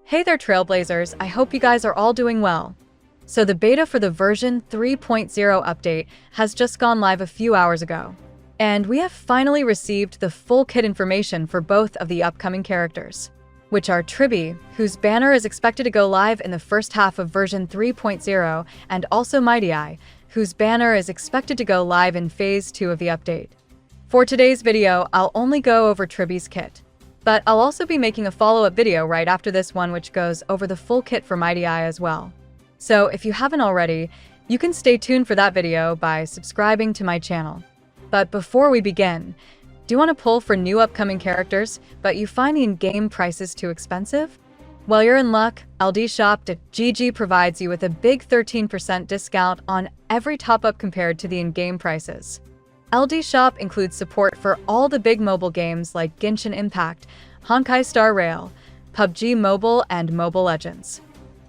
Hey there, Trailblazers, I hope you guys are all doing well. So the beta for the version 3.0 update has just gone live a few hours ago. And we have finally received the full kit information for both of the upcoming characters, which are TRIBBIE, whose banner is expected to go live in the first half of version 3.0, and also LIGHTCONE, whose banner is expected to go live in Phase 2 of the update. For today's video, I'll only go over TRIBBIE's kit, but I'll also be making a follow-up video right after this one which goes over the full kit for LIGHTCONE as well. So if you haven't already, you can stay tuned for that video by subscribing to my channel. But before we begin, do you want to pull for new upcoming characters, but you find the in-game prices too expensive? Well, you're in luck. LDShop.gg provides you with a big 13% discount on every top-up compared to the in-game prices. LD Shop includes support for all the big mobile games like Genshin Impact, Honkai Star Rail, PUBG Mobile, and Mobile Legends.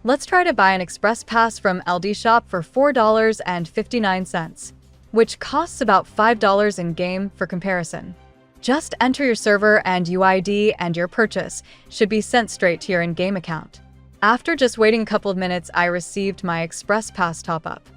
Let's try to buy an Express Pass from LD Shop for $4.59, which costs about $5 in-game for comparison. Just enter your server and UID and your purchase should be sent straight to your in-game account. After just waiting a couple of minutes, I received my Express Pass top-up.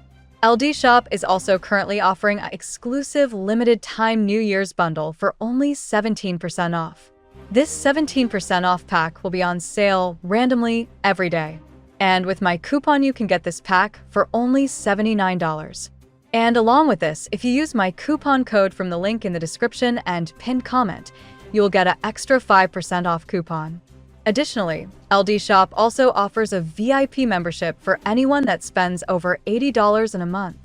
LD Shop is also currently offering an exclusive limited-time New Year's bundle for only 17% off. This 17% off pack will be on sale randomly every day. And with my coupon, you can get this pack for only $79. And along with this, if you use my coupon code from the link in the description and pinned comment, you'll get an extra 5% off coupon. Additionally, LD Shop also offers a VIP membership for anyone that spends over $80 in a month.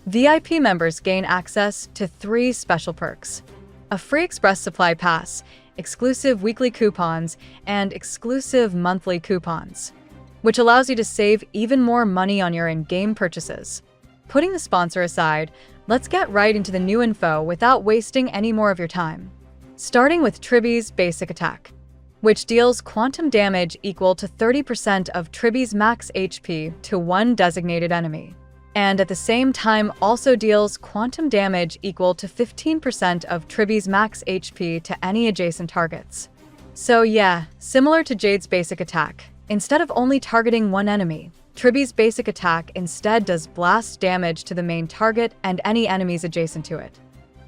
VIP members gain access to 3 special perks: a free Express Supply Pass, exclusive weekly coupons, and exclusive monthly coupons, which allows you to save even more money on your in-game purchases. Putting the sponsor aside, let's get right into the new info without wasting any more of your time. Starting with TRIBBIE's basic attack, which deals quantum damage equal to 30% of TRIBBIE's max HP to one designated enemy, and at the same time also deals quantum damage equal to 15% of TRIBBIE's max HP to any adjacent targets. So yeah, similar to Jade's basic attack, instead of only targeting one enemy, TRIBBIE's basic attack instead does blast damage to the main target and any enemies adjacent to it.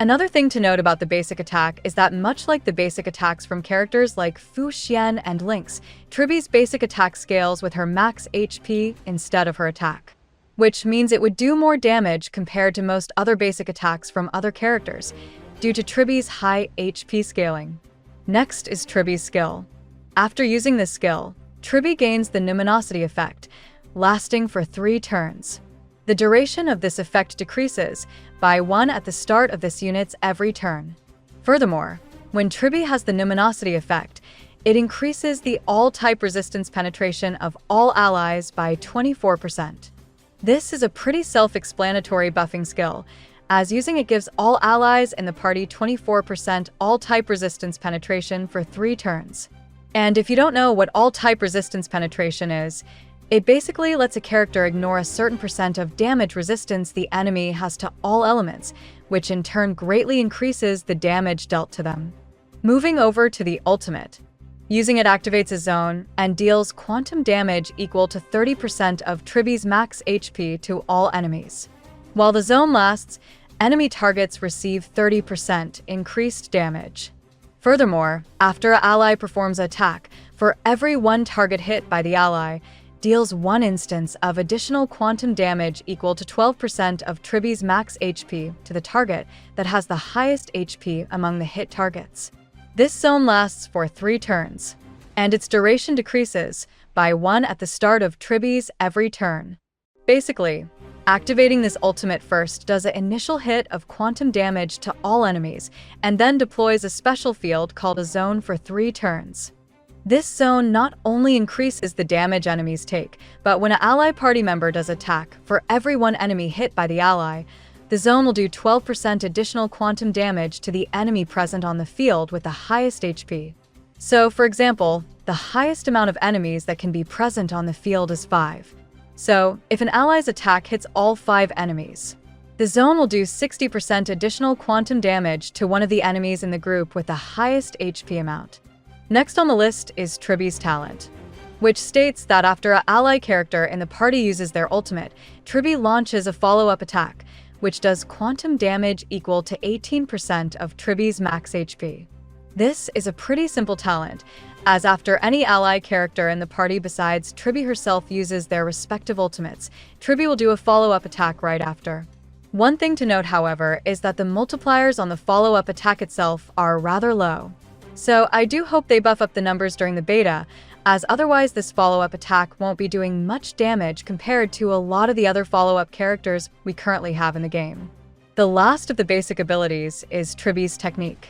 Another thing to note about the basic attack is that much like the basic attacks from characters like Fu Xian and Lynx, TRIBBIE's basic attack scales with her max HP instead of her attack, which means it would do more damage compared to most other basic attacks from other characters, due to TRIBBIE's high HP scaling. Next is TRIBBIE's skill. After using this skill, TRIBBIE gains the Numinosity effect, lasting for 3 turns. The duration of this effect decreases by 1 at the start of this unit's every turn. Furthermore, when TRIBBIE has the Numinosity effect, it increases the all-type resistance penetration of all allies by 24%. This is a pretty self-explanatory buffing skill, as using it gives all allies in the party 24% all-type resistance penetration for 3 turns. And if you don't know what all-type resistance penetration is, it basically lets a character ignore a certain percent of damage resistance the enemy has to all elements, which in turn greatly increases the damage dealt to them. Moving over to the ultimate. Using it activates a zone and deals quantum damage equal to 30% of TRIBBIE's max HP to all enemies. While the zone lasts, enemy targets receive 30% increased damage. Furthermore, after an ally performs an attack, for every 1 target hit by the ally, deals 1 instance of additional quantum damage equal to 12% of TRIBBIE's max HP to the target that has the highest HP among the hit targets. This zone lasts for 3 turns, and its duration decreases by 1 at the start of TRIBBIE's every turn. Basically, activating this ultimate first does an initial hit of quantum damage to all enemies, and then deploys a special field called a zone for 3 turns. This zone not only increases the damage enemies take, but when an ally party member does attack, for every 1 enemy hit by the ally, the zone will do 12% additional quantum damage to the enemy present on the field with the highest HP. So, for example, the highest amount of enemies that can be present on the field is 5. So, if an ally's attack hits all 5 enemies, the zone will do 60% additional quantum damage to one of the enemies in the group with the highest HP amount. Next on the list is TRIBBIE's talent. which states that after an ally character in the party uses their ultimate, TRIBBIE launches a follow-up attack, which does quantum damage equal to 18% of TRIBBIE's max HP. This is a pretty simple talent, as after any ally character in the party besides TRIBBIE herself uses their respective ultimates, TRIBBIE will do a follow-up attack right after. One thing to note, however, is that the multipliers on the follow-up attack itself are rather low. So I do hope they buff up the numbers during the beta, as otherwise this follow-up attack won't be doing much damage compared to a lot of the other follow-up characters we currently have in the game. The last of the basic abilities is TRIBBIE's technique,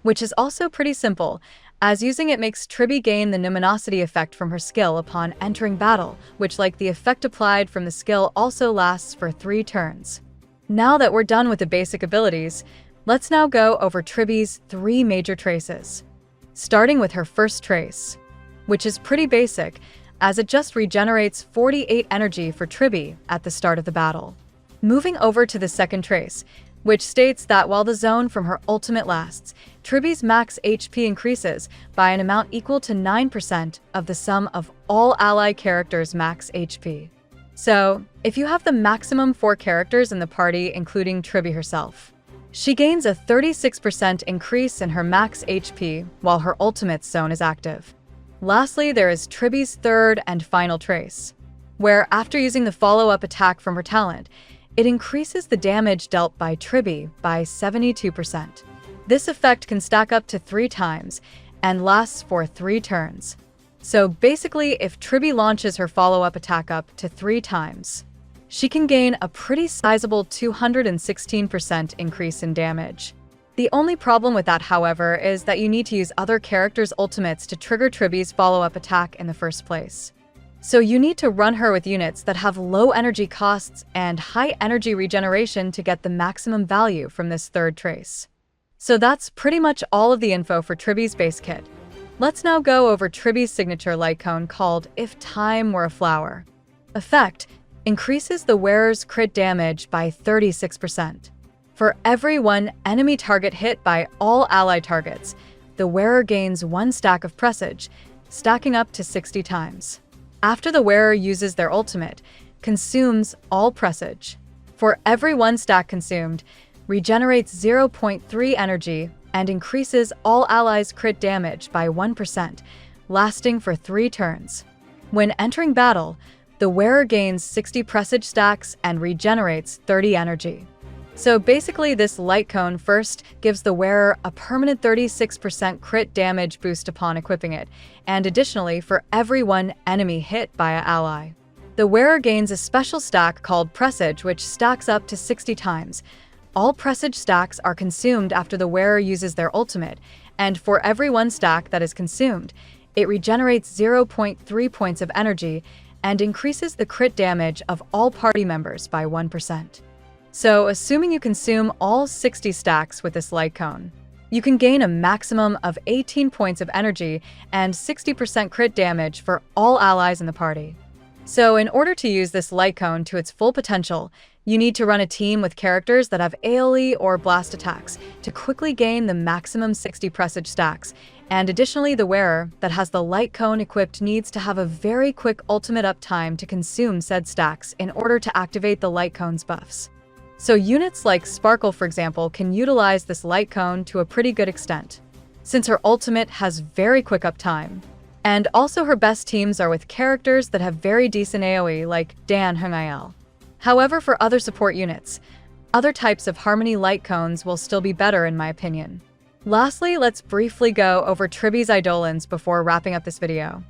which is also pretty simple, as using it makes TRIBBIE gain the numinosity effect from her skill upon entering battle, which, like the effect applied from the skill, also lasts for 3 turns. Now that we're done with the basic abilities, let's now go over TRIBBIE's 3 major traces. Starting with her first trace, which is pretty basic, as it just regenerates 48 energy for TRIBBIE at the start of the battle. Moving over to the second trace, which states that while the zone from her ultimate lasts, TRIBBIE's max HP increases by an amount equal to 9% of the sum of all ally characters' max HP. So, if you have the maximum 4 characters in the party, including TRIBBIE herself, she gains a 36% increase in her max HP while her ultimate zone is active. Lastly, there is TRIBBIE's third and final trace, where after using the follow-up attack from her talent, it increases the damage dealt by TRIBBIE by 72%. This effect can stack up to 3 times and lasts for 3 turns. So basically, if TRIBBIE launches her follow-up attack up to 3 times, she can gain a pretty sizable 216% increase in damage. The only problem with that, however, is that you need to use other characters' ultimates to trigger TRIBBIE's follow-up attack in the first place. So you need to run her with units that have low energy costs and high energy regeneration to get the maximum value from this third trace. So that's pretty much all of the info for TRIBBIE's base kit. Let's now go over TRIBBIE's signature LIGHTCONE called If Time Were a Flower. Effect: increases the wearer's crit damage by 36%. For every 1 enemy target hit by all ally targets, the wearer gains 1 stack of presage, stacking up to 60 times. After the wearer uses their ultimate, consumes all presage. For every 1 stack consumed, regenerates 0.3 energy and increases all allies' crit damage by 1%, lasting for 3 turns. When entering battle, the wearer gains 60 presage stacks and regenerates 30 energy. So basically, this LIGHTCONE first gives the wearer a permanent 36% crit damage boost upon equipping it, and additionally for every 1 enemy hit by an ally. The wearer gains a special stack called Presage, which stacks up to 60 times. All Presage stacks are consumed after the wearer uses their ultimate, and for every 1 stack that is consumed, it regenerates 0.3 points of energy and increases the crit damage of all party members by 1%. So, assuming you consume all 60 stacks with this LIGHTCONE, you can gain a maximum of 18 points of energy and 60% crit damage for all allies in the party. So, in order to use this LIGHTCONE to its full potential, you need to run a team with characters that have AoE or blast attacks to quickly gain the maximum 60 presage stacks, and additionally the wearer that has the LIGHTCONE equipped needs to have a very quick ultimate uptime to consume said stacks in order to activate the LIGHTCONE's buffs. So units like Sparkle, for example, can utilize this LIGHTCONE to a pretty good extent, since her ultimate has very quick uptime. And also her best teams are with characters that have very decent AoE like Dan Honkai. However, for other support units, other types of Harmony LIGHTCONEs will still be better in my opinion. Lastly, let's briefly go over TRIBBIE's EIDOLONS before wrapping up this video.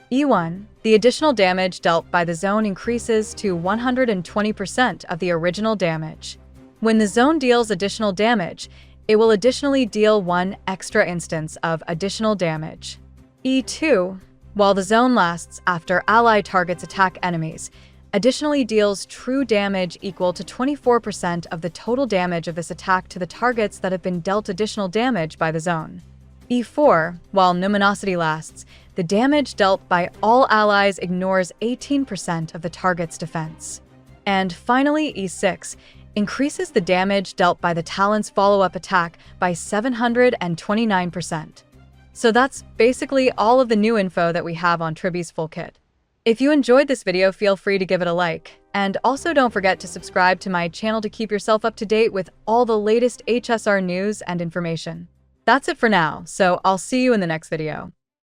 E1, the additional damage dealt by the zone increases to 120% of the original damage. When the zone deals additional damage, it will additionally deal 1 extra instance of additional damage. E2, while the zone lasts after ally targets attack enemies, additionally deals true damage equal to 24% of the total damage of this attack to the targets that have been dealt additional damage by the zone. E4, while numinosity lasts, the damage dealt by all allies ignores 18% of the target's defense. And finally, E6 increases the damage dealt by the talent's follow-up attack by 729%. So that's basically all of the new info that we have on TRIBBIE's full kit. If you enjoyed this video, feel free to give it a like. And also don't forget to subscribe to my channel to keep yourself up to date with all the latest HSR news and information. That's it for now, so I'll see you in the next video.